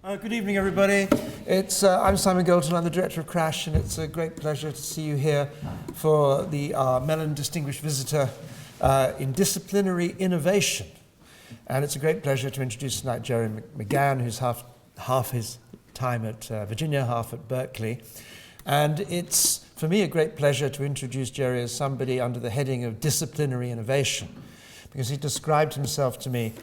Good evening, everybody. I'm Simon Goldton, I'm the director of CRASSH, and it's a great pleasure to see you here for the Mellon Distinguished Visitor in Disciplinary Innovation. And it's a great pleasure to introduce tonight Jerome McGann, who's half his time at Virginia, half at Berkeley. And it's, for me, a great pleasure to introduce Jerry as somebody under the heading of disciplinary innovation, because he described himself to me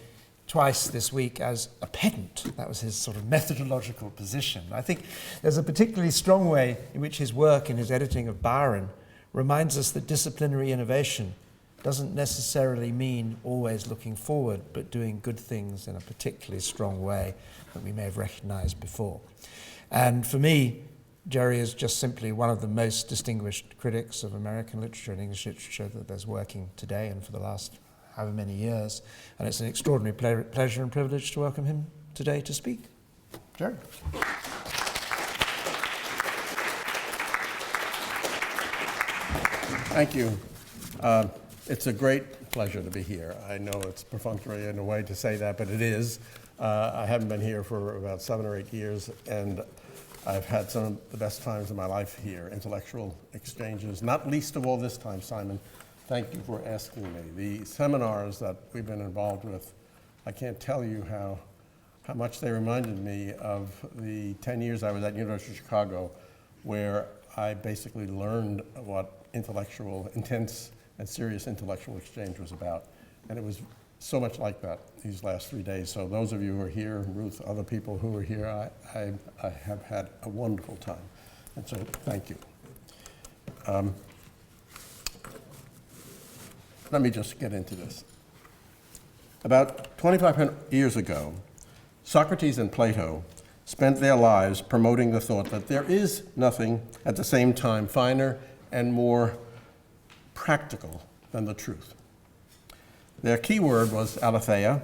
twice this week as a pedant. That was his sort of methodological position. I think there's a particularly strong way in which his work in his editing of Byron reminds us that disciplinary innovation doesn't necessarily mean always looking forward, but doing good things in a particularly strong way that we may have recognized before. And for me, Jerry is just simply one of the most distinguished critics of American literature and English literature that there's working today and for the last however many years, and it's an extraordinary pleasure and privilege to welcome him today to speak. Jerry. Thank you. It's a great pleasure to be here. I know it's perfunctory in a way to say that, but it is. I haven't been here for about 7 or 8 years, and I've had some of the best times of my life here, intellectual exchanges, not least of all this time, Simon. Thank you for asking me. The seminars that we've been involved with, I can't tell you how much they reminded me of the 10 years I was at University of Chicago, where I basically learned what intense and serious intellectual exchange was about. And it was so much like that these last 3 days. So those of you who are here, Ruth, other people who are here, I have had a wonderful time. And so thank you. Let me just get into this. About 2,500 years ago, Socrates and Plato spent their lives promoting the thought that there is nothing at the same time finer and more practical than the truth. Their key word was aletheia,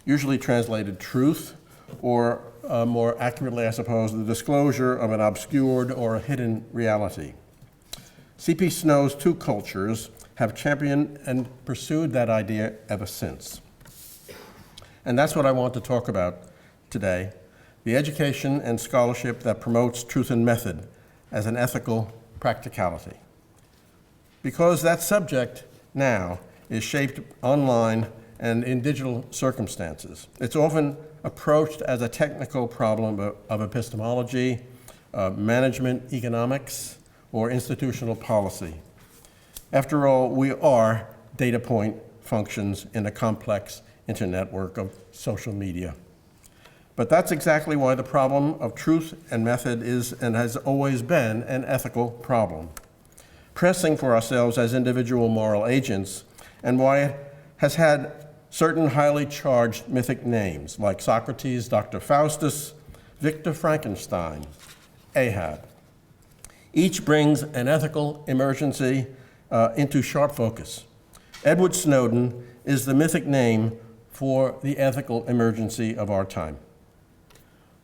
usually translated truth, or more accurately, I suppose, the disclosure of an obscured or a hidden reality. C.P. Snow's two cultures have championed and pursued that idea ever since. And that's what I want to talk about today, the education and scholarship that promotes truth and method as an ethical practicality. Because that subject now is shaped online and in digital circumstances. It's often approached as a technical problem of epistemology, management, economics, or institutional policy. After all, we are data point functions in a complex internetwork of social media. But that's exactly why the problem of truth and method is and has always been an ethical problem, pressing for ourselves as individual moral agents, and why it has had certain highly charged mythic names like Socrates, Dr. Faustus, Victor Frankenstein, Ahab. Each brings an ethical emergency into sharp focus. Edward Snowden is the mythic name for the ethical emergency of our time.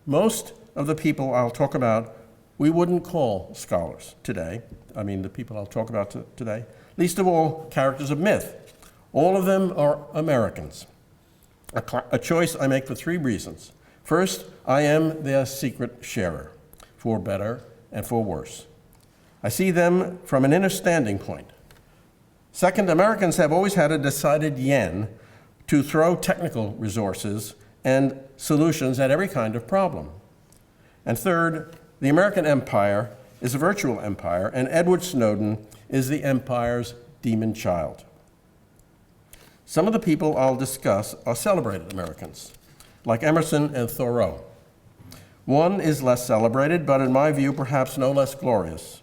Most of the people I'll talk about, we wouldn't call scholars today. I mean, the people I'll talk about today, least of all characters of myth. All of them are Americans. A choice I make for 3 reasons. First, I am their secret sharer, for better and for worse. I see them from an inner standing point. Second, Americans have always had a decided yen to throw technical resources and solutions at every kind of problem. And third, the American empire is a virtual empire, and Edward Snowden is the empire's demon child. Some of the people I'll discuss are celebrated Americans, like Emerson and Thoreau. One is less celebrated, but in my view, perhaps no less glorious,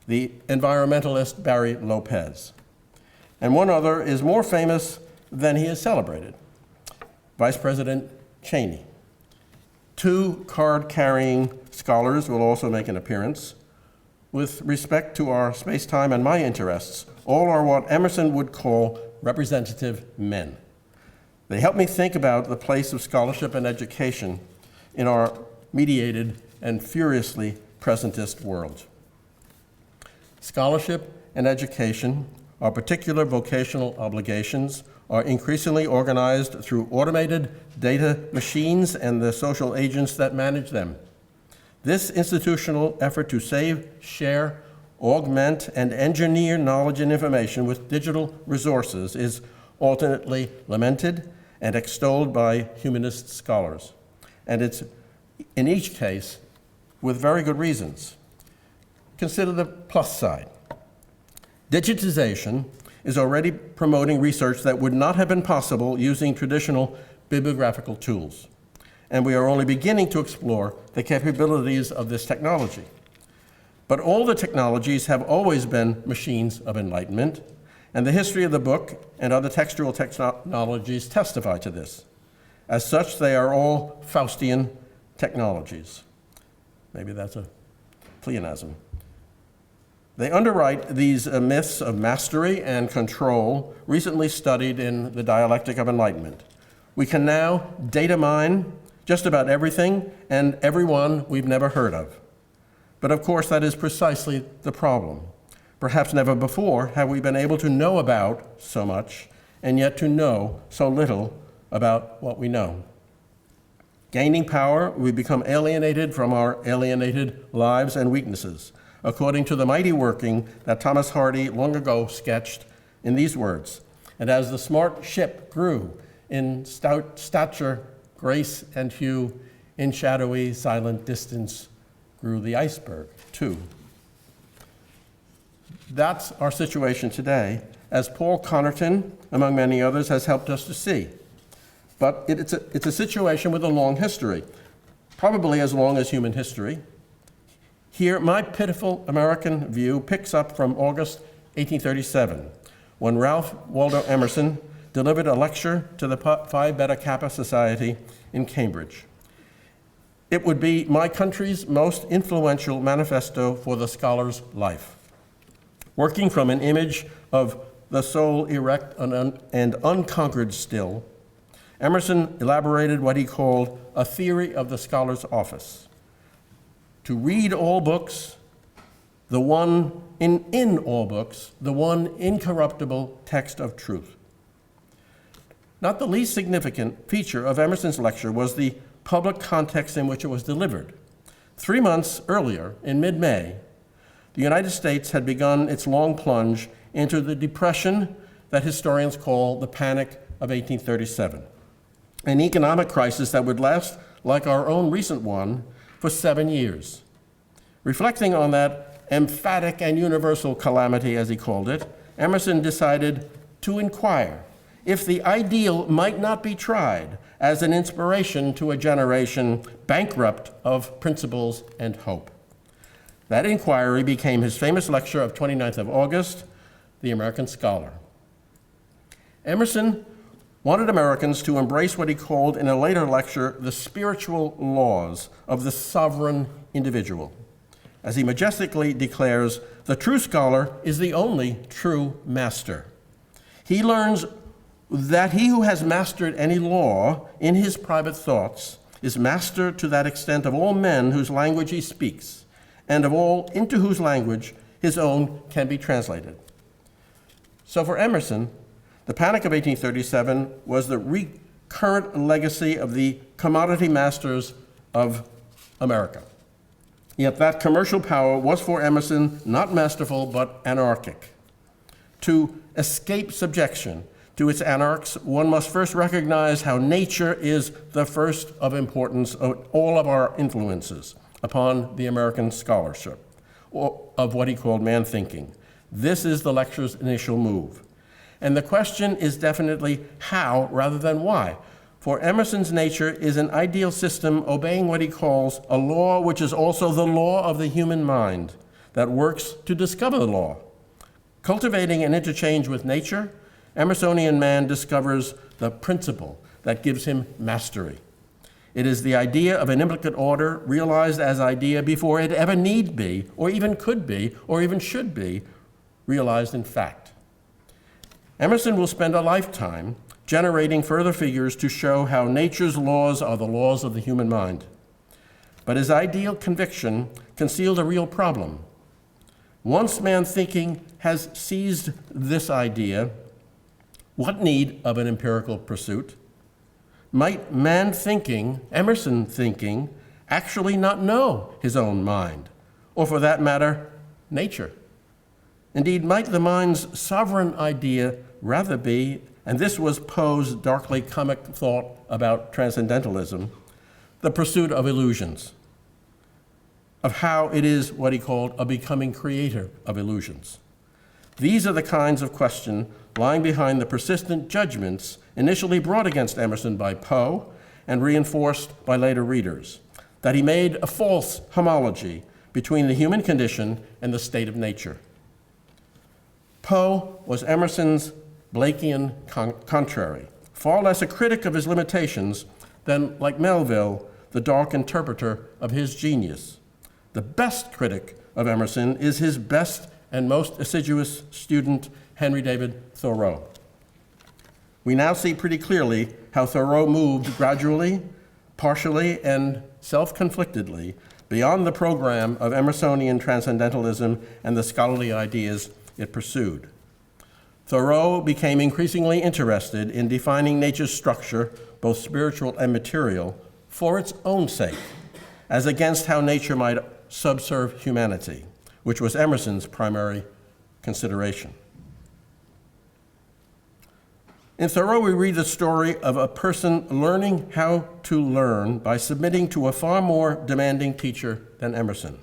the environmentalist Barry Lopez. And one other is more famous than he is celebrated, Vice President Cheney. 2 card-carrying scholars will also make an appearance. With respect to our space-time and my interests, all are what Emerson would call representative men. They help me think about the place of scholarship and education in our mediated and furiously presentist world. Scholarship and education are particular vocational obligations are increasingly organized through automated data machines and the social agents that manage them. This institutional effort to save, share, augment, and engineer knowledge and information with digital resources is alternately lamented and extolled by humanist scholars. And it's, in each case, with very good reasons. Consider the plus side. Digitization is already promoting research that would not have been possible using traditional bibliographical tools. And we are only beginning to explore the capabilities of this technology. But all the technologies have always been machines of enlightenment, and the history of the book and other textual technologies testify to this. As such, they are all Faustian technologies. Maybe that's a pleonasm. They underwrite these myths of mastery and control recently studied in the dialectic of enlightenment. We can now data mine just about everything and everyone we've never heard of. But of course, that is precisely the problem. Perhaps never before have we been able to know about so much and yet to know so little about what we know. Gaining power, we become alienated from our alienated lives and weaknesses, according to the mighty working that Thomas Hardy long ago sketched in these words. And as the smart ship grew in stature, grace, and hue, in shadowy, silent distance grew the iceberg, too. That's our situation today, as Paul Connerton, among many others, has helped us to see. But it's a situation with a long history, probably as long as human history. Here, my pitiful American view picks up from August 1837, when Ralph Waldo Emerson delivered a lecture to the Phi Beta Kappa Society in Cambridge. It would be my country's most influential manifesto for the scholar's life. Working from an image of the soul erect and unconquered still, Emerson elaborated what he called a theory of the scholar's office. To read all books, the one in all books, the one incorruptible text of truth. Not the least significant feature of Emerson's lecture was the public context in which it was delivered. 3 months earlier, in mid-May, the United States had begun its long plunge into the depression that historians call the Panic of 1837, an economic crisis that would last, like our own recent one, for 7 years. Reflecting on that emphatic and universal calamity, as he called it, Emerson decided to inquire if the ideal might not be tried as an inspiration to a generation bankrupt of principles and hope. That inquiry became his famous lecture of 29th of August, The American Scholar. Emerson wanted Americans to embrace what he called in a later lecture the spiritual laws of the sovereign individual. As he majestically declares, the true scholar is the only true master. He learns that he who has mastered any law in his private thoughts is master to that extent of all men whose language he speaks, and of all into whose language his own can be translated. So for Emerson, the Panic of 1837 was the recurrent legacy of the commodity masters of America. Yet that commercial power was for Emerson not masterful but anarchic. To escape subjection to its anarchs, one must first recognize how nature is the first of importance of all of our influences upon the American scholarship, of what he called man-thinking. This is the lecture's initial move. And the question is definitely how rather than why. For Emerson's nature is an ideal system obeying what he calls a law which is also the law of the human mind that works to discover the law. Cultivating an interchange with nature, Emersonian man discovers the principle that gives him mastery. It is the idea of an implicate order realized as idea before it ever need be, or even could be, or even should be, realized in fact. Emerson will spend a lifetime generating further figures to show how nature's laws are the laws of the human mind. But his ideal conviction concealed a real problem. Once man thinking has seized this idea, What need of an empirical pursuit? Might man thinking, Emerson thinking, actually not know his own mind, or for that matter, nature? Indeed, might the mind's sovereign idea rather be, and this was Poe's darkly comic thought about transcendentalism, the pursuit of illusions, of how it is what he called a becoming creator of illusions. These are the kinds of questions lying behind the persistent judgments initially brought against Emerson by Poe and reinforced by later readers, that he made a false homology between the human condition and the state of nature. Poe was Emerson's Blakean contrary, far less a critic of his limitations than, like Melville, the dark interpreter of his genius. The best critic of Emerson is his best and most assiduous student, Henry David Thoreau. We now see pretty clearly how Thoreau moved gradually, partially, and self-conflictedly beyond the program of Emersonian transcendentalism and the scholarly ideas it pursued. Thoreau became increasingly interested in defining nature's structure, both spiritual and material, for its own sake, as against how nature might subserve humanity, which was Emerson's primary consideration. In Thoreau, we read the story of a person learning how to learn by submitting to a far more demanding teacher than Emerson.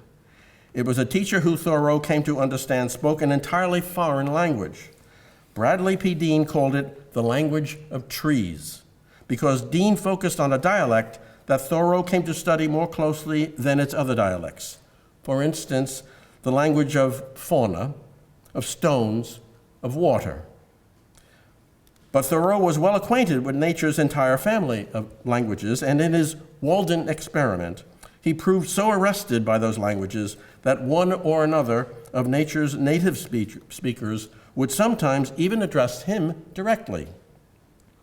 It was a teacher who Thoreau came to understand spoke an entirely foreign language. Bradley P. Dean called it the language of trees, because Dean focused on a dialect that Thoreau came to study more closely than its other dialects. For instance, the language of fauna, of stones, of water. But Thoreau was well acquainted with nature's entire family of languages, and in his Walden experiment, he proved so arrested by those languages that one or another of nature's native speakers would sometimes even address him directly.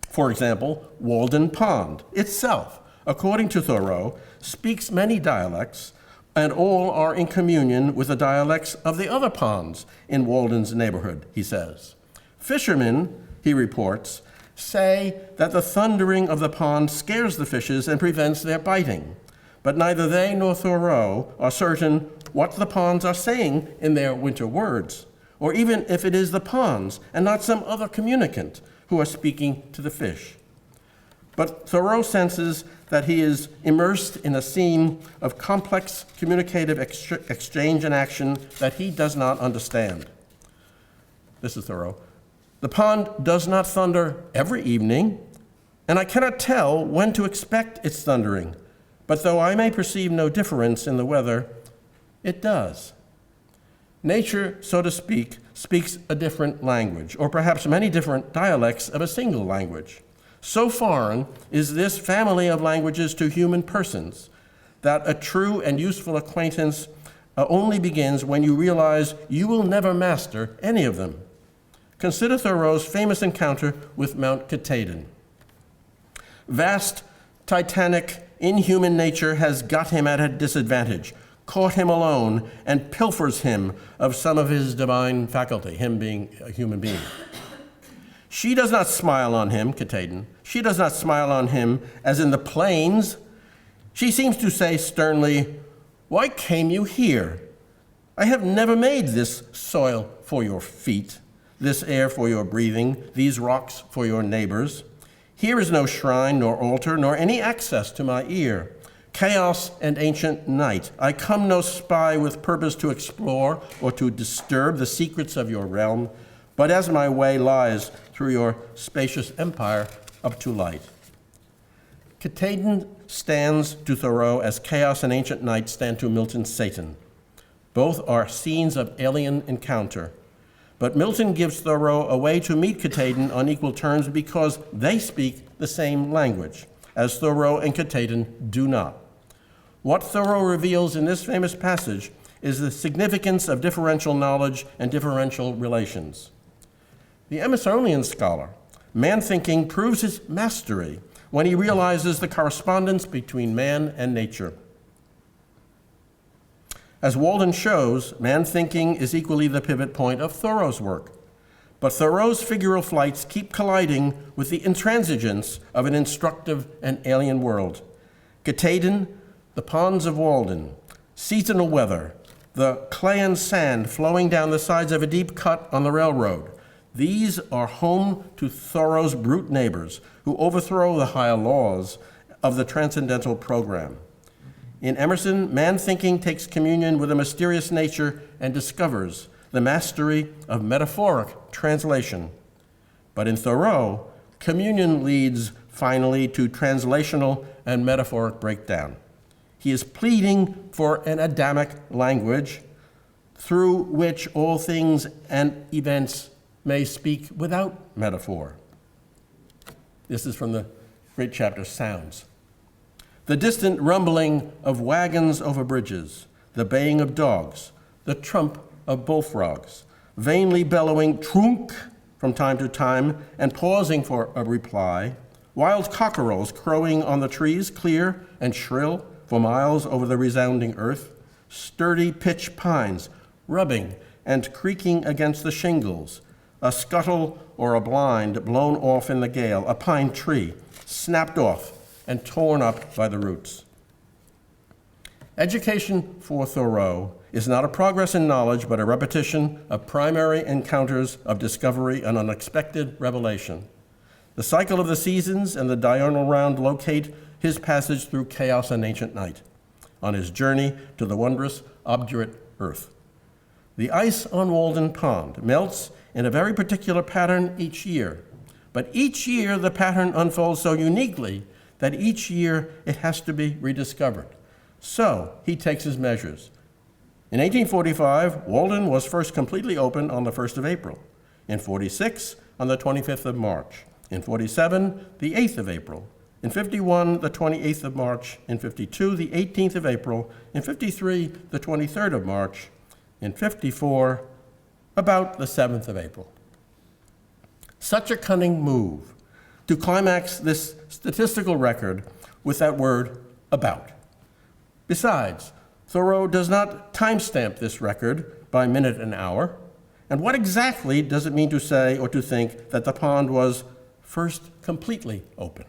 For example, Walden Pond itself, according to Thoreau, speaks many dialects, and all are in communion with the dialects of the other ponds in Walden's neighborhood, he says. Fishermen, he reports, say that the thundering of the pond scares the fishes and prevents their biting. But neither they nor Thoreau are certain what the ponds are saying in their winter words, or even if it is the ponds and not some other communicant who are speaking to the fish. But Thoreau senses that he is immersed in a scene of complex communicative exchange and action that he does not understand. This is Thoreau. The pond does not thunder every evening, and I cannot tell when to expect its thundering. But though I may perceive no difference in the weather, it does. Nature, so to speak, speaks a different language, or perhaps many different dialects of a single language. So foreign is this family of languages to human persons that a true and useful acquaintance only begins when you realize you will never master any of them. Consider Thoreau's famous encounter with Mount Katahdin. Vast, titanic, inhuman nature has got him at a disadvantage, caught him alone, and pilfers him of some of his divine faculty, him being a human being. She does not smile on him, Katahdin. She does not smile on him as in the plains. She seems to say sternly, "Why came you here? I have never made this soil for your feet, this air for your breathing, these rocks for your neighbors. Here is no shrine, nor altar, nor any access to my ear. Chaos and ancient night. I come no spy with purpose to explore or to disturb the secrets of your realm, but as my way lies through your spacious empire up to light." Katahdin stands to Thoreau as chaos and ancient night stand to Milton's Satan. Both are scenes of alien encounter. But Milton gives Thoreau a way to meet Katahdin on equal terms because they speak the same language, as Thoreau and Katahdin do not. What Thoreau reveals in this famous passage is the significance of differential knowledge and differential relations. The Emersonian scholar, man-thinking, proves his mastery when he realizes the correspondence between man and nature. As Walden shows, man-thinking is equally the pivot point of Thoreau's work. but Thoreau's figural flights keep colliding with the intransigence of an instructive and alien world. Katahdin, the ponds of Walden, seasonal weather, the clay and sand flowing down the sides of a deep cut on the railroad. These are home to Thoreau's brute neighbors who overthrow the higher laws of the transcendental program. In Emerson, man thinking takes communion with a mysterious nature and discovers the mastery of metaphoric translation. But in Thoreau, communion leads finally to translational and metaphoric breakdown. He is pleading for an Adamic language through which all things and events may speak without metaphor. This is from the great chapter, Sounds. The distant rumbling of wagons over bridges, the baying of dogs, the trump of bullfrogs, vainly bellowing trunk from time to time and pausing for a reply, wild cockerels crowing on the trees, clear and shrill for miles over the resounding earth, sturdy pitch pines rubbing and creaking against the shingles, a scuttle or a blind blown off in the gale, a pine tree snapped off and torn up by the roots. Education for Thoreau is not a progress in knowledge, but a repetition of primary encounters of discovery and unexpected revelation. The cycle of the seasons and the diurnal round locate his passage through chaos and ancient night on his journey to the wondrous, obdurate earth. The ice on Walden Pond melts in a very particular pattern each year, but each year the pattern unfolds so uniquely that each year it has to be rediscovered. So he takes his measures. In 1845, Walden was first completely opened on the 1st of April. In 46, on the 25th of March. In 47, the 8th of April. In 51, the 28th of March. In 52, the 18th of April. In 53, the 23rd of March. In 54, about the 7th of April. Such a cunning move to climax this statistical record with that word, about. Besides, Thoreau does not timestamp this record by minute and hour. And what exactly does it mean to say or to think that the pond was first completely open?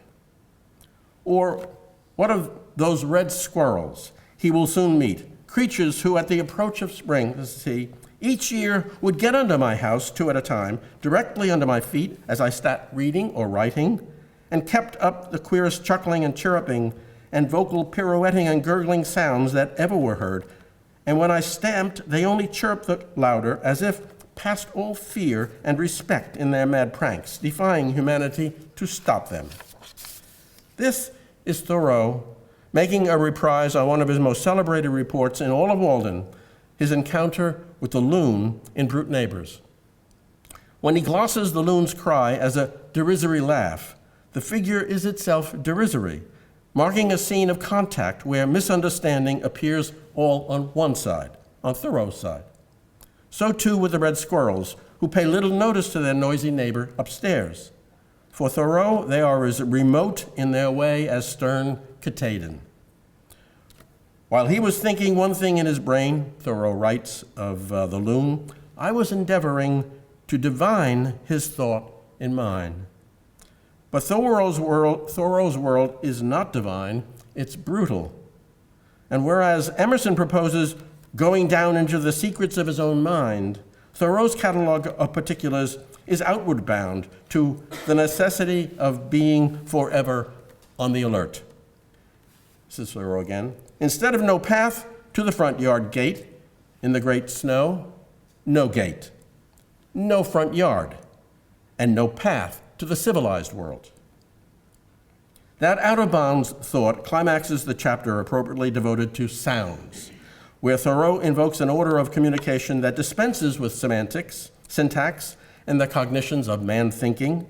Or what of those red squirrels he will soon meet, creatures who at the approach of spring, this is he, each year would get under my house, 2 at a time, directly under my feet as I sat reading or writing, and kept up the queerest chuckling and chirruping and vocal pirouetting and gurgling sounds that ever were heard. And when I stamped, they only chirruped the louder, as if past all fear and respect in their mad pranks, defying humanity to stop them. This is Thoreau making a reprise on one of his most celebrated reports in all of Walden, his encounter with the loon in Brute Neighbors. When he glosses the loon's cry as a derisory laugh, the figure is itself derisory, marking a scene of contact where misunderstanding appears all on one side, on Thoreau's side. So too with the red squirrels, who pay little notice to their noisy neighbor upstairs. For Thoreau, they are as remote in their way as stern Katahdin. While he was thinking one thing in his brain, Thoreau writes of the loon, I was endeavoring to divine his thought in mine. But Thoreau's world is not divine, it's brutal. And whereas Emerson proposes going down into the secrets of his own mind, Thoreau's catalog of particulars is outward bound to the necessity of being forever on the alert. This is Thoreau again. Instead of no path to the front yard gate in the great snow, no gate, no front yard, and no path to the civilized world. That out-of-bounds thought climaxes the chapter appropriately devoted to sounds, where Thoreau invokes an order of communication that dispenses with semantics, syntax, and the cognitions of man thinking.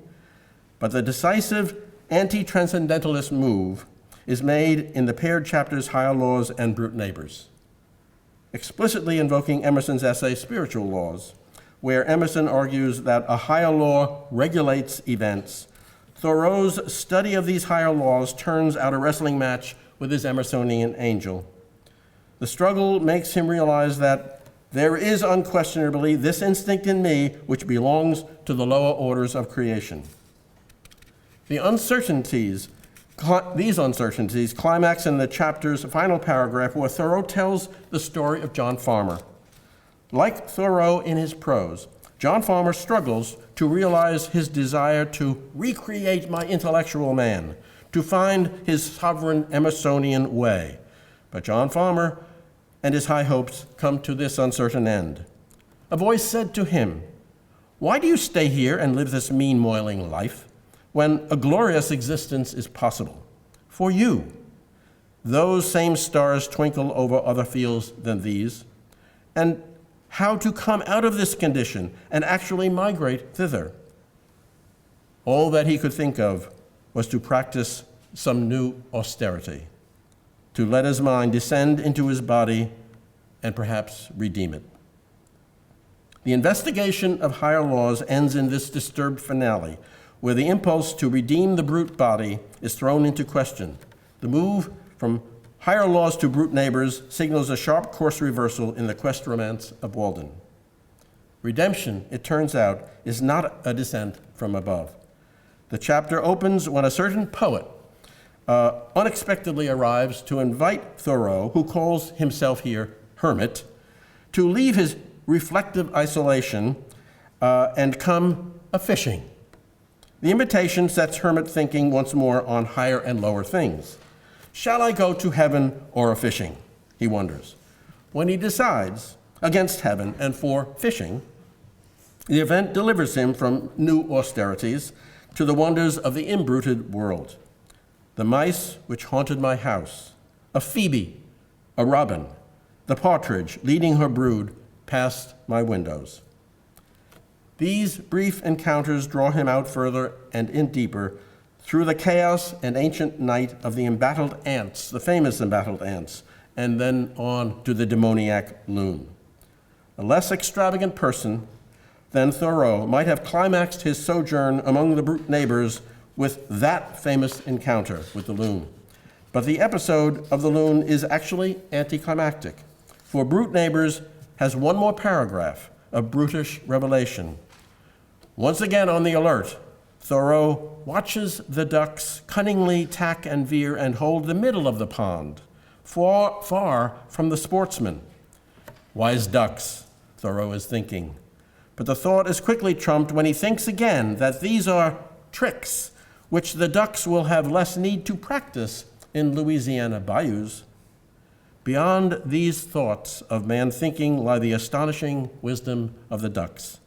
But the decisive anti-transcendentalist move is made in the paired chapters Higher Laws and Brute Neighbors, explicitly invoking Emerson's essay Spiritual Laws, where Emerson argues that a higher law regulates events. Thoreau's study of these higher laws turns out a wrestling match with his Emersonian angel. The struggle makes him realize that There is unquestionably this instinct in me which belongs to the lower orders of creation. These uncertainties climax in the chapter's final paragraph where Thoreau tells the story of John Farmer. Like Thoreau in his prose, John Farmer struggles to realize his desire to recreate my intellectual man, to find his sovereign Emersonian way. But John Farmer and his high hopes come to this uncertain end. A voice said to him, "Why do you stay here and live this mean, moiling life, when a glorious existence is possible? For you, those same stars twinkle over other fields than these, and how to come out of this condition and actually migrate thither." All that he could think of was to practice some new austerity, to let his mind descend into his body and perhaps redeem it. The investigation of higher laws ends in this disturbed finale, where the impulse to redeem the brute body is thrown into question. The move from higher laws to brute neighbors signals a sharp course reversal in the quest romance of Walden. Redemption, it turns out, is not a descent from above. The chapter opens when a certain poet unexpectedly arrives to invite Thoreau, who calls himself here hermit, to leave his reflective isolation and come a-fishing. The invitation sets hermit thinking once more on higher and lower things. Shall I go to heaven or a-fishing? He wonders. When he decides against heaven and for fishing, the event delivers him from new austerities to the wonders of the imbruted world. The mice which haunted my house, a phoebe, a robin, the partridge leading her brood past my windows. These brief encounters draw him out further and in deeper through the chaos and ancient night of the embattled ants, the famous embattled ants, and then on to the demoniac loon. A less extravagant person than Thoreau might have climaxed his sojourn among the brute neighbors with that famous encounter with the loon. But the episode of the loon is actually anticlimactic, for Brute Neighbors has one more paragraph of brutish revelation. Once again on the alert, Thoreau watches the ducks cunningly tack and veer and hold the middle of the pond, far from the sportsman. Wise ducks, Thoreau is thinking. But the thought is quickly trumped when he thinks again that these are tricks which the ducks will have less need to practice in Louisiana bayous. Beyond these thoughts of man thinking lie the astonishing wisdom of the ducks.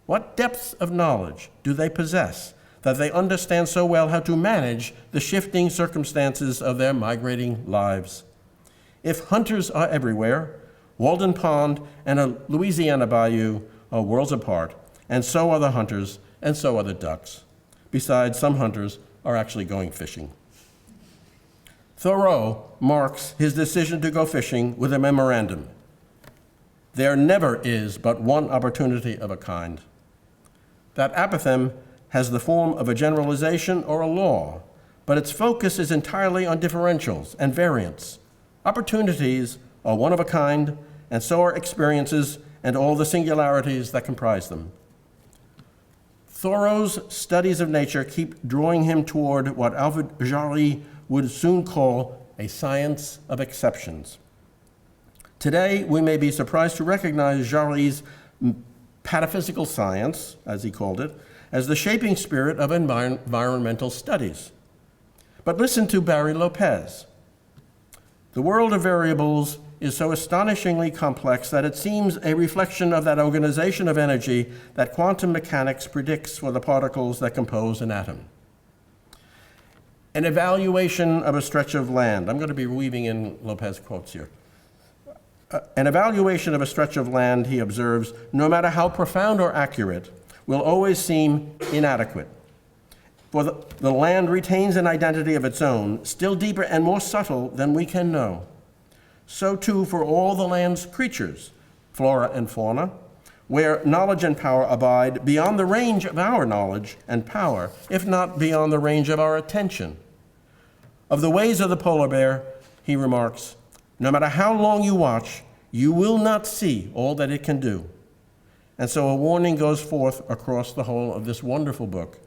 What depths of knowledge do they possess that they understand so well how to manage the shifting circumstances of their migrating lives? If hunters are everywhere, Walden Pond and a Louisiana bayou are worlds apart, and so are the hunters, and so are the ducks. Besides, some hunters are actually going fishing. Thoreau marks his decision to go fishing with a memorandum. There never is but one opportunity of a kind. That apothegm has the form of a generalization or a law, but its focus is entirely on differentials and variants. Opportunities are one of a kind, and so are experiences and all the singularities that comprise them. Thoreau's studies of nature keep drawing him toward what Alfred Jarry would soon call a science of exceptions. Today, we may be surprised to recognize Jarry's pataphysical science, as he called it, as the shaping spirit of environmental studies. But listen to Barry Lopez. The world of variables is so astonishingly complex that it seems a reflection of that organization of energy that quantum mechanics predicts for the particles that compose an atom. An evaluation of a stretch of land. I'm going to be weaving in Lopez quotes here. An evaluation of a stretch of land, he observes, no matter how profound or accurate, will always seem inadequate. For the land retains an identity of its own, still deeper and more subtle than we can know. So too for all the land's creatures, flora and fauna, where knowledge and power abide beyond the range of our knowledge and power, if not beyond the range of our attention. Of the ways of the polar bear, he remarks, no matter how long you watch, you will not see all that it can do. And so a warning goes forth across the whole of this wonderful book.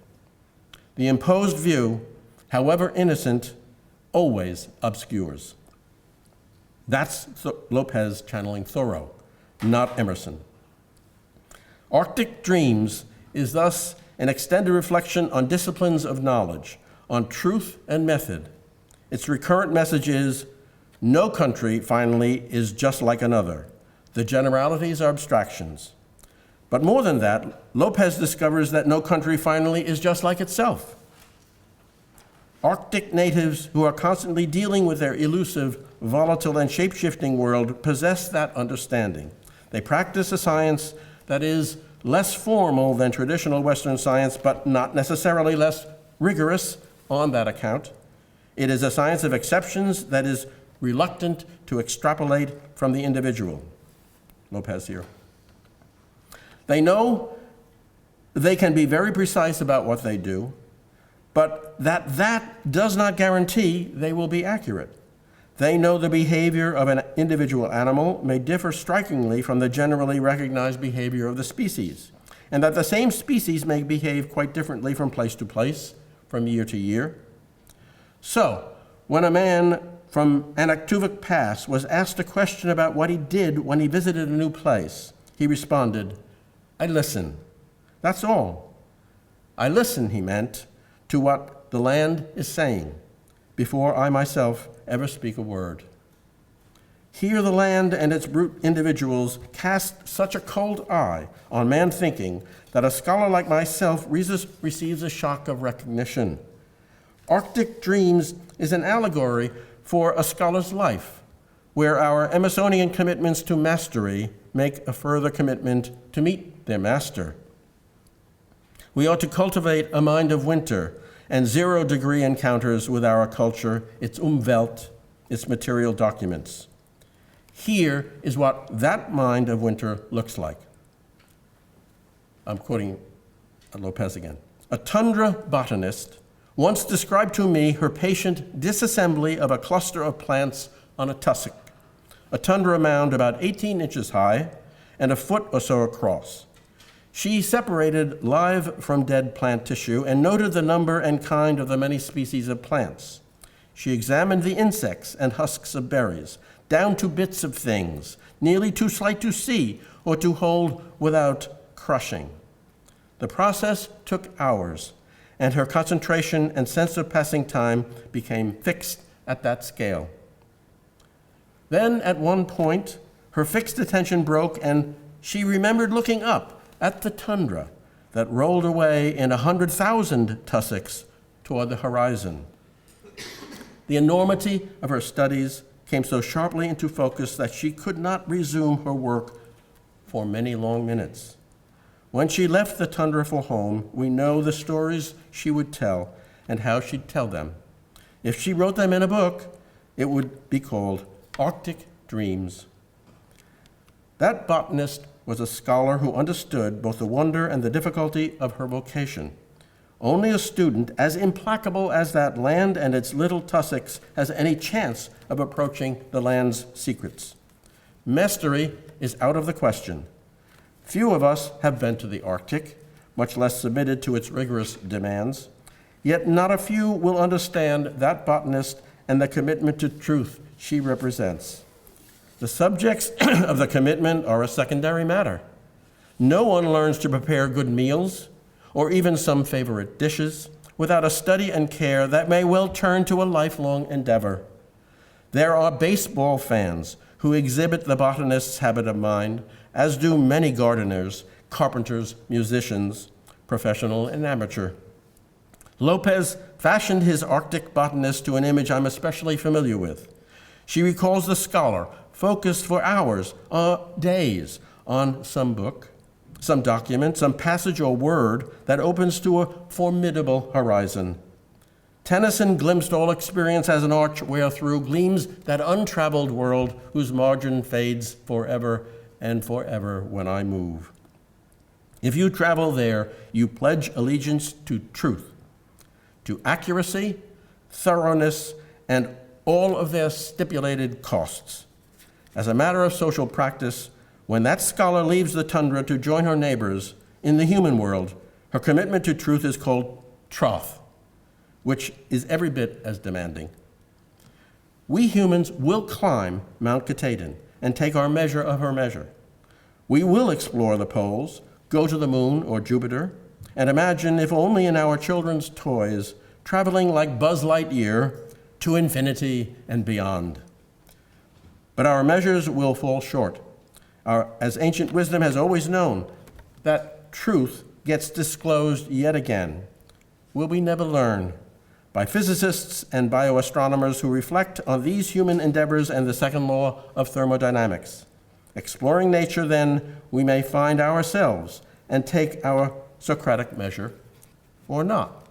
The imposed view, however innocent, always obscures. That's Lopez channeling Thoreau, not Emerson. Arctic Dreams is thus an extended reflection on disciplines of knowledge, on truth and method. Its recurrent message is, no country, finally, is just like another. The generalities are abstractions. But more than that, Lopez discovers that no country, finally, is just like itself. Arctic natives who are constantly dealing with their elusive, volatile, and shape-shifting world possess that understanding. They practice a science that is less formal than traditional Western science, but not necessarily less rigorous on that account. It is a science of exceptions that is reluctant to extrapolate from the individual. Lopez here. They know they can be very precise about what they do, but that does not guarantee they will be accurate. They know the behavior of an individual animal may differ strikingly from the generally recognized behavior of the species, and that the same species may behave quite differently from place to place, from year to year. So, when a man from Anaktuvuk Pass was asked a question about what he did when he visited a new place, he responded, "I listen. That's all. I listen," he meant, "to what the land is saying, before I myself ever speak a word." Here the land and its brute individuals cast such a cold eye on man thinking that a scholar like myself receives a shock of recognition. Arctic Dreams is an allegory for a scholar's life, where our Emersonian commitments to mastery make a further commitment to meet their master. We ought to cultivate a mind of winter and zero-degree encounters with our culture, its Umwelt, its material documents. Here is what that mind of winter looks like. I'm quoting Lopez again. A tundra botanist once described to me her patient disassembly of a cluster of plants on a tussock, a tundra mound about 18 inches high and a foot or so across. She separated live from dead plant tissue and noted the number and kind of the many species of plants. She examined the insects and husks of berries, down to bits of things, nearly too slight to see or to hold without crushing. The process took hours, and her concentration and sense of passing time became fixed at that scale. Then, at one point, her fixed attention broke, and she remembered looking up at the tundra that rolled away in 100,000 tussocks toward the horizon. The enormity of her studies came so sharply into focus that she could not resume her work for many long minutes. When she left the tundra for home, we know the stories she would tell and how she'd tell them. If she wrote them in a book, it would be called Arctic Dreams. That botanist was a scholar who understood both the wonder and the difficulty of her vocation. Only a student as implacable as that land and its little tussocks has any chance of approaching the land's secrets. Mastery is out of the question. Few of us have been to the Arctic, much less submitted to its rigorous demands. Yet not a few will understand that botanist and the commitment to truth she represents. The subjects of the commitment are a secondary matter. No one learns to prepare good meals, or even some favorite dishes, without a study and care that may well turn to a lifelong endeavor. There are baseball fans who exhibit the botanist's habit of mind, as do many gardeners, carpenters, musicians, professional and amateur. Lopez fashioned his Arctic botanist to an image I'm especially familiar with. She recalls the scholar focused for hours, days, on some book, some document, some passage or word that opens to a formidable horizon. Tennyson glimpsed all experience as an arch wherethrough gleams that untraveled world whose margin fades forever and forever when I move. If you travel there, you pledge allegiance to truth, to accuracy, thoroughness, and all of their stipulated costs. As a matter of social practice, when that scholar leaves the tundra to join her neighbors in the human world, her commitment to truth is called troth, which is every bit as demanding. We humans will climb Mount Katahdin and take our measure of her measure. We will explore the poles, go to the moon or Jupiter, and imagine, if only in our children's toys, traveling like Buzz Lightyear to infinity and beyond. But our measures will fall short. As ancient wisdom has always known, that truth gets disclosed yet again. Will we never learn? By physicists and bioastronomers who reflect on these human endeavors and the second law of thermodynamics. Exploring nature, then, we may find ourselves and take our Socratic measure or not.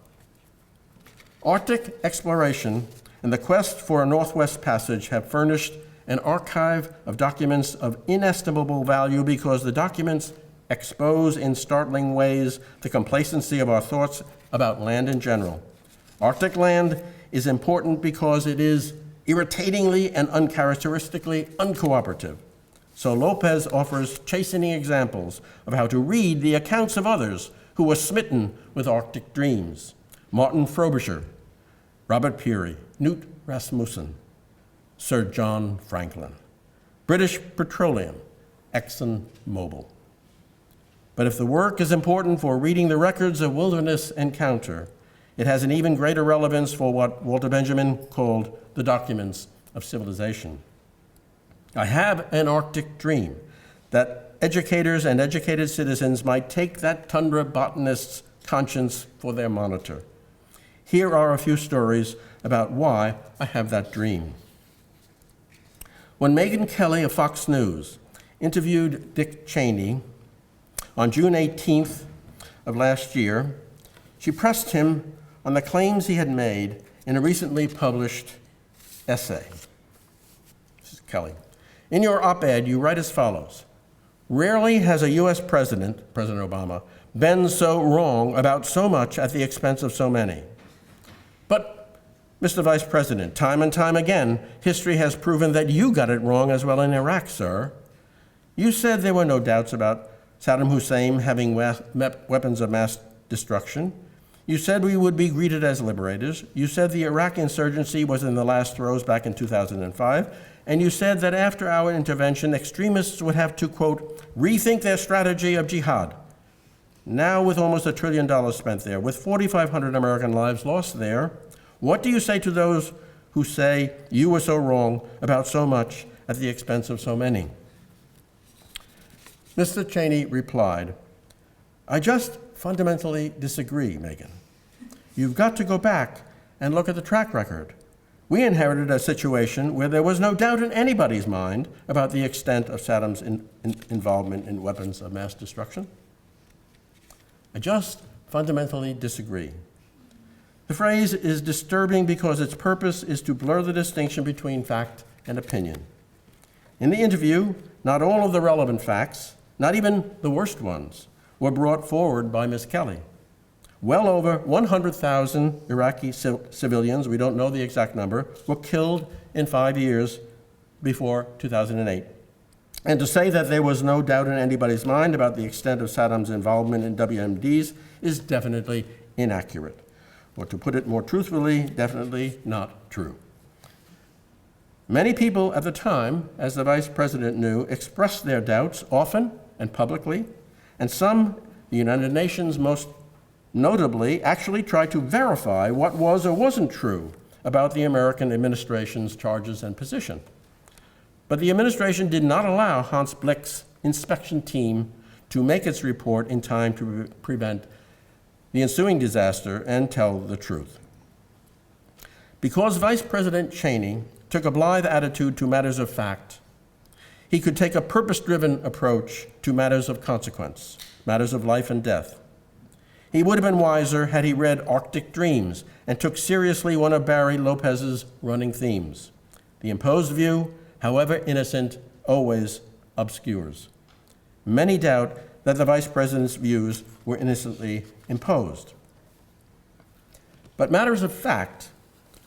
Arctic exploration and the quest for a Northwest Passage have furnished an archive of documents of inestimable value because the documents expose in startling ways the complacency of our thoughts about land in general. Arctic land is important because it is irritatingly and uncharacteristically uncooperative. So Lopez offers chastening examples of how to read the accounts of others who were smitten with Arctic dreams. Martin Frobisher, Robert Peary, Knut Rasmussen, Sir John Franklin, British Petroleum, ExxonMobil. But if the work is important for reading the records of wilderness encounter, it has an even greater relevance for what Walter Benjamin called the documents of civilization. I have an Arctic dream that educators and educated citizens might take that tundra botanist's conscience for their monitor. Here are a few stories about why I have that dream. When Megyn Kelly of Fox News interviewed Dick Cheney on June 18th of last year, she pressed him on the claims he had made in a recently published essay. This is Kelly. In your op-ed, you write as follows: rarely has a U.S. president, President Obama, been so wrong about so much at the expense of so many. But, Mr. Vice President, time and time again, history has proven that you got it wrong as well in Iraq, sir. You said there were no doubts about Saddam Hussein having weapons of mass destruction. You said we would be greeted as liberators. You said the Iraq insurgency was in the last throes back in 2005. And you said that after our intervention, extremists would have to, quote, rethink their strategy of jihad. Now, with almost $1 trillion spent there, with 4,500 American lives lost there, what do you say to those who say you were so wrong about so much at the expense of so many? Mr. Cheney replied, I just fundamentally disagree, Megyn. You've got to go back and look at the track record. We inherited a situation where there was no doubt in anybody's mind about the extent of Saddam's involvement in weapons of mass destruction. I just fundamentally disagree. The phrase is disturbing because its purpose is to blur the distinction between fact and opinion. In the interview, not all of the relevant facts, not even the worst ones, were brought forward by Ms. Kelly. Well over 100,000 Iraqi civilians, we don't know the exact number, were killed in 5 years before 2008. And to say that there was no doubt in anybody's mind about the extent of Saddam's involvement in WMDs is definitely inaccurate. Or to put it more truthfully, definitely not true. Many people at the time, as the Vice President knew, expressed their doubts often and publicly, and some, the United Nations most notably, actually tried to verify what was or wasn't true about the American administration's charges and position. But the administration did not allow Hans Blick's inspection team to make its report in time to prevent the ensuing disaster and tell the truth. Because Vice President Cheney took a blithe attitude to matters of fact, he could take a purpose-driven approach to matters of consequence, matters of life and death. He would have been wiser had he read Arctic Dreams and took seriously one of Barry Lopez's running themes. The imposed view, however innocent, always obscures. Many doubt that the Vice President's views were innocently imposed. But matters of fact,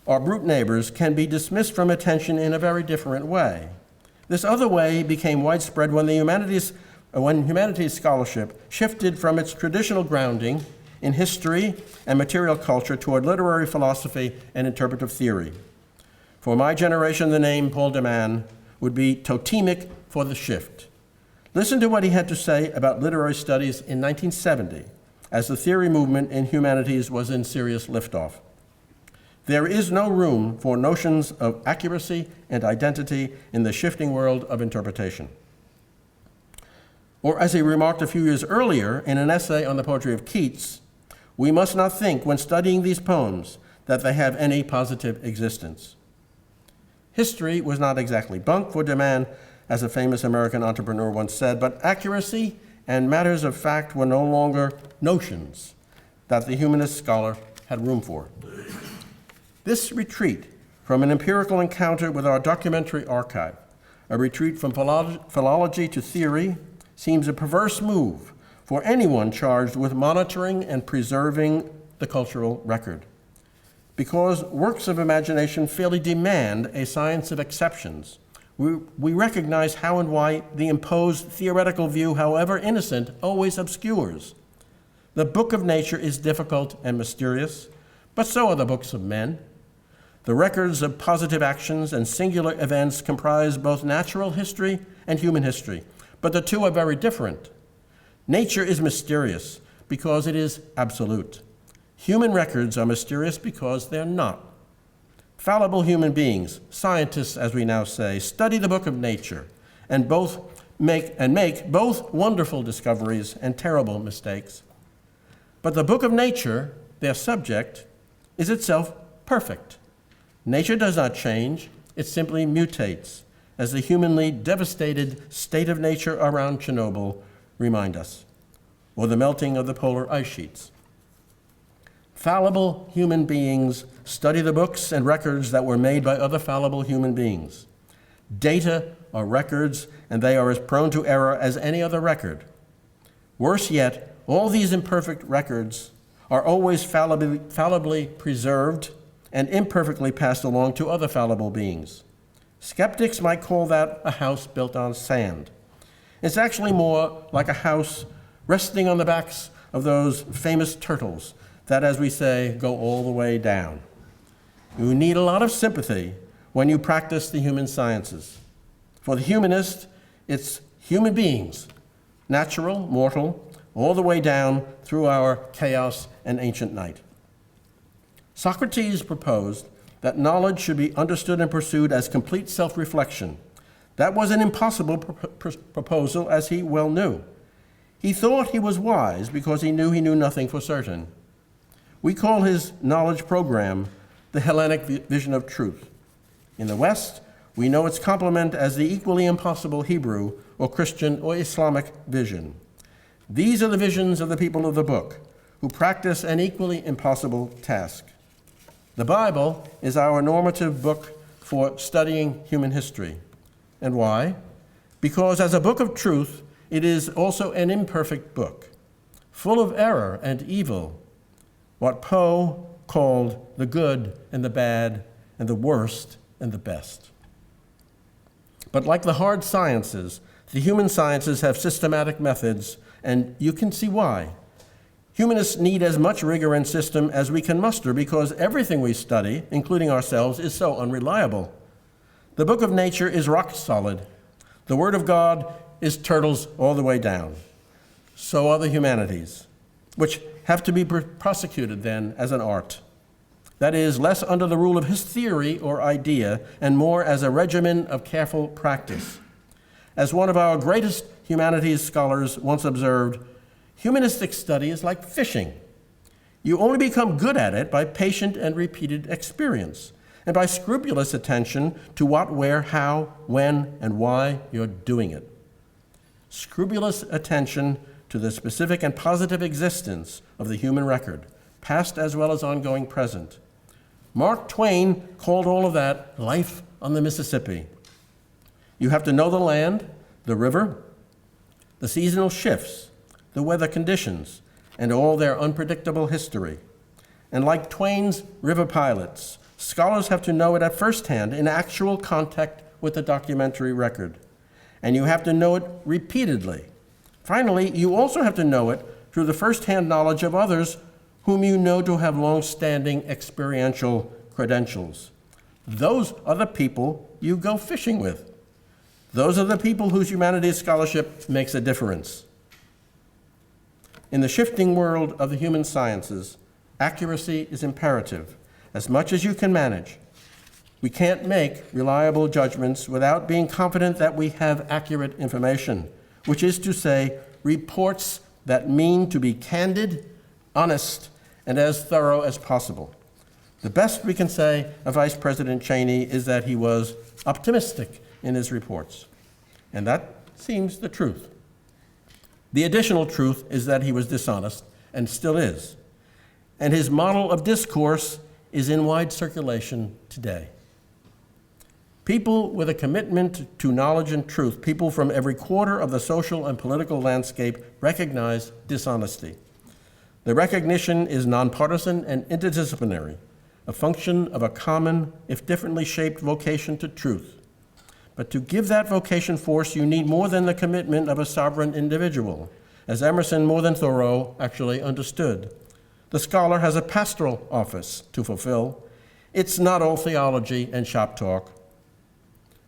our brute neighbors, can be dismissed from attention in a very different way. This other way became widespread when humanities scholarship shifted from its traditional grounding in history and material culture toward literary philosophy and interpretive theory. For my generation, the name Paul de Man would be totemic for the shift. Listen to what he had to say about literary studies in 1970, as the theory movement in humanities was in serious liftoff. There is no room for notions of accuracy and identity in the shifting world of interpretation. Or as he remarked a few years earlier in an essay on the poetry of Keats, we must not think when studying these poems that they have any positive existence. History was not exactly bunk for de Man, as a famous American entrepreneur once said, but accuracy and matters of fact were no longer notions that the humanist scholar had room for. This retreat from an empirical encounter with our documentary archive, a retreat from philology to theory, seems a perverse move for anyone charged with monitoring and preserving the cultural record. Because works of imagination fairly demand a science of exceptions, we recognize how and why the imposed theoretical view, however innocent, always obscures. The book of nature is difficult and mysterious, but so are the books of men. The records of positive actions and singular events comprise both natural history and human history, but the two are very different. Nature is mysterious because it is absolute. Human records are mysterious because they're not. Fallible human beings, scientists as we now say, study the book of nature and make both wonderful discoveries and terrible mistakes. But the book of nature, their subject, is itself perfect. Nature does not change, it simply mutates, as the humanly devastated state of nature around Chernobyl remind us, or the melting of the polar ice sheets. Fallible human beings study the books and records that were made by other fallible human beings. Data are records, and they are as prone to error as any other record. Worse yet, all these imperfect records are always fallibly preserved and imperfectly passed along to other fallible beings. Skeptics might call that a house built on sand. It's actually more like a house resting on the backs of those famous turtles that, as we say, go all the way down. You need a lot of sympathy when you practice the human sciences. For the humanist, it's human beings, natural, mortal, all the way down through our chaos and ancient night. Socrates proposed that knowledge should be understood and pursued as complete self-reflection. That was an impossible proposal, as he well knew. He thought he was wise because he knew nothing for certain. We call his knowledge program the Hellenic vision of truth. In the West, we know its complement as the equally impossible Hebrew or Christian or Islamic vision. These are the visions of the people of the book, who practice an equally impossible task. The Bible is our normative book for studying human history. And why? Because as a book of truth, it is also an imperfect book, full of error and evil, what Poe called the good and the bad and the worst and the best. But like the hard sciences, the human sciences have systematic methods, and you can see why. Humanists need as much rigor and system as we can muster because everything we study, including ourselves, is so unreliable. The book of nature is rock solid. The word of God is turtles all the way down. So are the humanities, which have to be prosecuted then as an art. That is, less under the rule of his theory or idea and more as a regimen of careful practice. As one of our greatest humanities scholars once observed, humanistic study is like fishing. You only become good at it by patient and repeated experience, and by scrupulous attention to what, where, how, when, and why you're doing it. Scrupulous attention to the specific and positive existence of the human record, past as well as ongoing present. Mark Twain called all of that life on the Mississippi. You have to know the land, the river, the seasonal shifts, the weather conditions, and all their unpredictable history. And like Twain's river pilots, scholars have to know it at first hand in actual contact with the documentary record, and you have to know it repeatedly. Finally, you also have to know it through the first-hand knowledge of others whom you know to have long-standing experiential credentials. Those are the people you go fishing with. Those are the people whose humanities scholarship makes a difference. In the shifting world of the human sciences, accuracy is imperative, as much as you can manage. We can't make reliable judgments without being confident that we have accurate information, which is to say, reports that mean to be candid, honest, and as thorough as possible. The best we can say of Vice President Cheney is that he was optimistic in his reports, and that seems the truth. The additional truth is that he was dishonest, and still is, and his model of discourse is in wide circulation today. People with a commitment to knowledge and truth, people from every quarter of the social and political landscape, recognize dishonesty. The recognition is nonpartisan and interdisciplinary, a function of a common, if differently shaped, vocation to truth. But to give that vocation force, you need more than the commitment of a sovereign individual, as Emerson, more than Thoreau, actually understood. The scholar has a pastoral office to fulfill. It's not all theology and shop talk.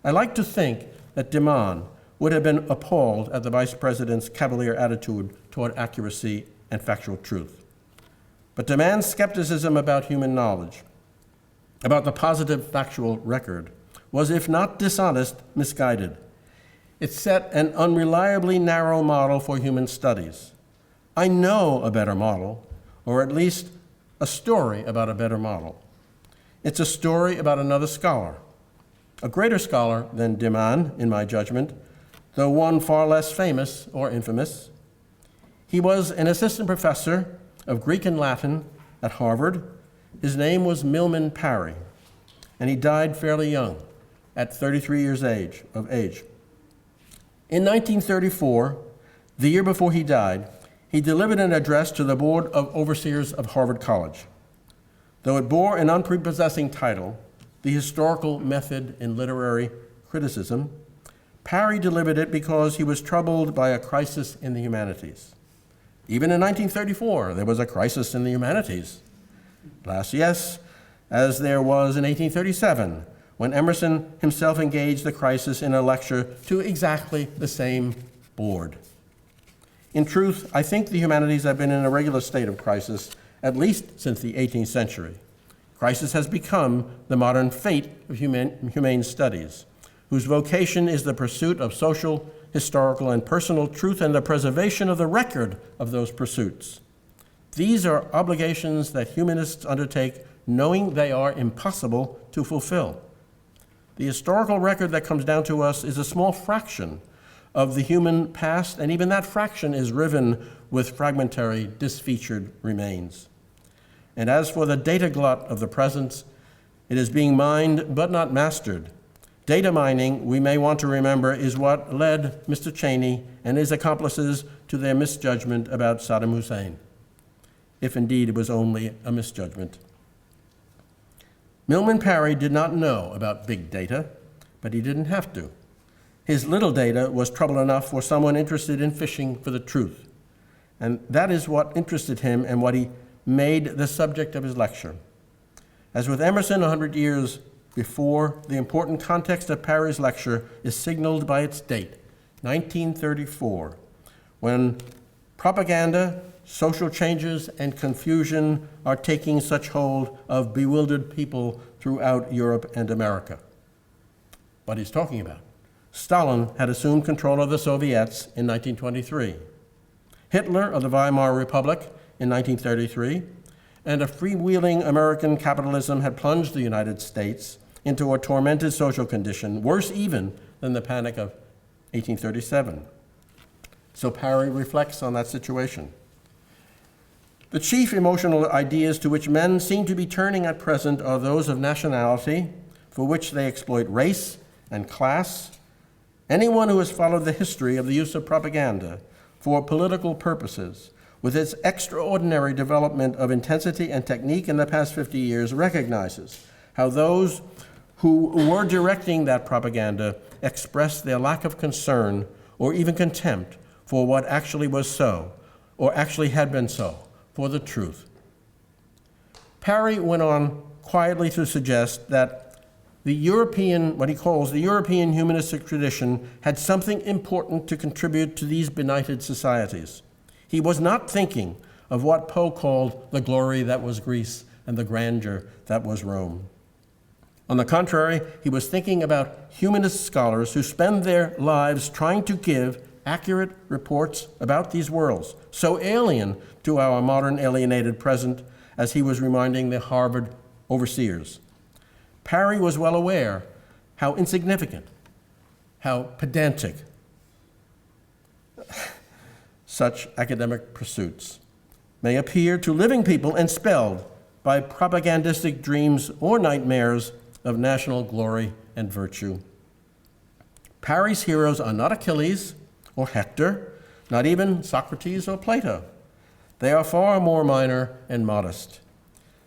I like to think that de Man would have been appalled at the Vice President's cavalier attitude toward accuracy and factual truth. But de Man's skepticism about human knowledge, about the positive factual record, was, if not dishonest, misguided. It set an unreliably narrow model for human studies. I know a better model, or at least a story about a better model. It's a story about another scholar, a greater scholar than de Man, in my judgment, though one far less famous or infamous. He was an assistant professor of Greek and Latin at Harvard. His name was Millman Parry, and he died fairly young, at 33 years of age. In 1934, the year before he died, he delivered an address to the Board of Overseers of Harvard College. Though it bore an unprepossessing title, The Historical Method in Literary Criticism, Parry delivered it because he was troubled by a crisis in the humanities. Even in 1934, there was a crisis in the humanities. Yes, as there was in 1837, when Emerson himself engaged the crisis in a lecture to exactly the same board. In truth, I think the humanities have been in a regular state of crisis, at least since the 18th century. Crisis has become the modern fate of humane studies, whose vocation is the pursuit of social, historical, and personal truth and the preservation of the record of those pursuits. These are obligations that humanists undertake knowing they are impossible to fulfill. The historical record that comes down to us is a small fraction of the human past, and even that fraction is riven with fragmentary, disfeatured remains. And as for the data glut of the present, it is being mined but not mastered. Data mining, we may want to remember, is what led Mr. Cheney and his accomplices to their misjudgment about Saddam Hussein, if indeed it was only a misjudgment. Millman Parry did not know about big data, but he didn't have to. His little data was trouble enough for someone interested in fishing for the truth. And that is what interested him and what he made the subject of his lecture. As with Emerson 100 years before, the important context of Parry's lecture is signaled by its date, 1934, when propaganda, social changes, and confusion are taking such hold of bewildered people throughout Europe and America. What he's talking about. Stalin had assumed control of the Soviets in 1923. Hitler of the Weimar Republic in 1933, and a freewheeling American capitalism had plunged the United States into a tormented social condition, worse even than the Panic of 1837. So Parry reflects on that situation. The chief emotional ideas to which men seem to be turning at present are those of nationality, for which they exploit race and class. Anyone who has followed the history of the use of propaganda for political purposes, with its extraordinary development of intensity and technique in the past 50 years, recognizes how those who were directing that propaganda expressed their lack of concern or even contempt for what actually was so, or actually had been so, for the truth. Parry went on quietly to suggest that the European, what he calls the European humanistic tradition, had something important to contribute to these benighted societies. He was not thinking of what Poe called the glory that was Greece and the grandeur that was Rome. On the contrary, he was thinking about humanist scholars who spend their lives trying to give accurate reports about these worlds, so alien to our modern alienated present, as he was reminding the Harvard overseers. Parry was well aware how insignificant, how pedantic such academic pursuits may appear to living people enspelled by propagandistic dreams or nightmares of national glory and virtue. Parry's heroes are not Achilles or Hector, not even Socrates or Plato. They are far more minor and modest.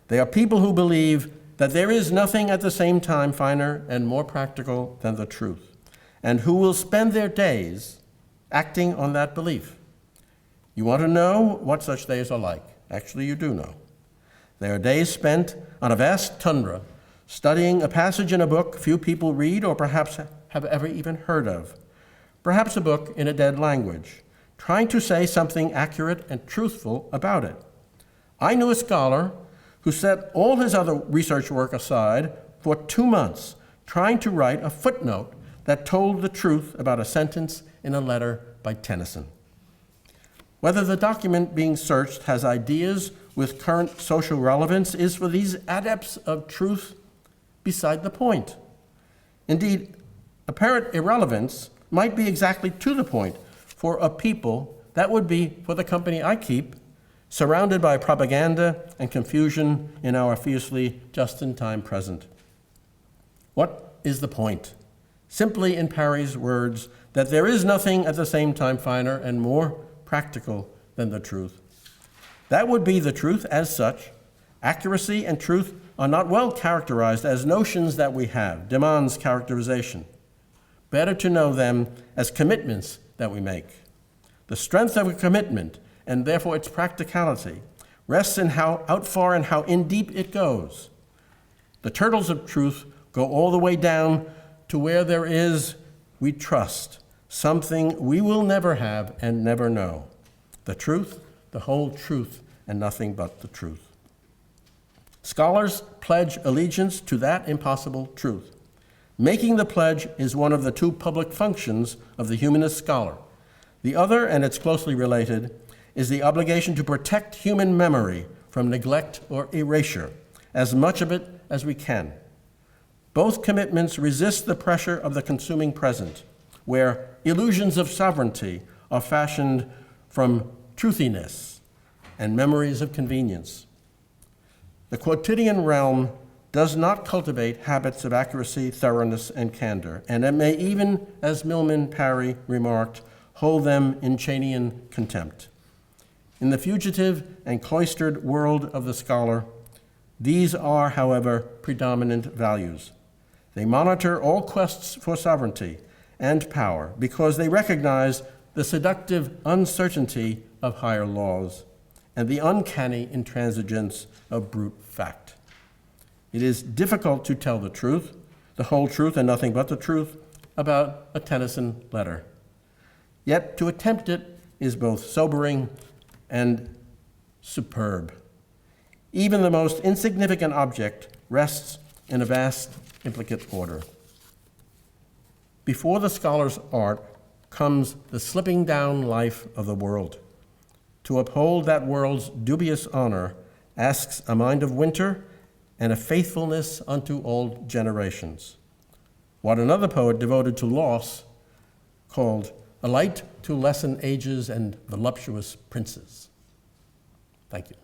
They are people who believe that there is nothing at the same time finer and more practical than the truth, and who will spend their days acting on that belief. You want to know what such days are like? Actually, you do know. They are days spent on a vast tundra, studying a passage in a book few people read or perhaps have ever even heard of, perhaps a book in a dead language, trying to say something accurate and truthful about it. I knew a scholar who set all his other research work aside for 2 months, trying to write a footnote that told the truth about a sentence in a letter by Tennyson. Whether the document being searched has ideas with current social relevance is for these adepts of truth beside the point. Indeed, apparent irrelevance might be exactly to the point for a people that would be for the company I keep, surrounded by propaganda and confusion in our fiercely just-in-time present. What is the point? Simply, in Parry's words, that there is nothing at the same time finer and more practical than the truth. That would be the truth as such. Accuracy and truth are not well characterized as notions that we have, demands characterization. Better to know them as commitments that we make. The strength of a commitment, and therefore its practicality, rests in how far and how in deep it goes. The turtles of truth go all the way down to where there is, we trust, something we will never have and never know. The truth, the whole truth, and nothing but the truth. Scholars pledge allegiance to that impossible truth. Making the pledge is one of the 2 public functions of the humanist scholar. The other, and it's closely related, is the obligation to protect human memory from neglect or erasure, as much of it as we can. Both commitments resist the pressure of the consuming present, where illusions of sovereignty are fashioned from truthiness and memories of convenience. The quotidian realm does not cultivate habits of accuracy, thoroughness, and candor, and it may even, as Milman Parry remarked, hold them in Cheneyan contempt. In the fugitive and cloistered world of the scholar, these are, however, predominant values. They monitor all quests for sovereignty and power because they recognize the seductive uncertainty of higher laws and the uncanny intransigence of brute fact. It is difficult to tell the truth, the whole truth and nothing but the truth, about a Tennyson letter. Yet to attempt it is both sobering and superb. Even the most insignificant object rests in a vast implicate order. Before the scholar's art comes the slipping down life of the world. To uphold that world's dubious honor asks a mind of winter and a faithfulness unto old generations. What another poet devoted to loss called a light to lessen ages and voluptuous princes. Thank you.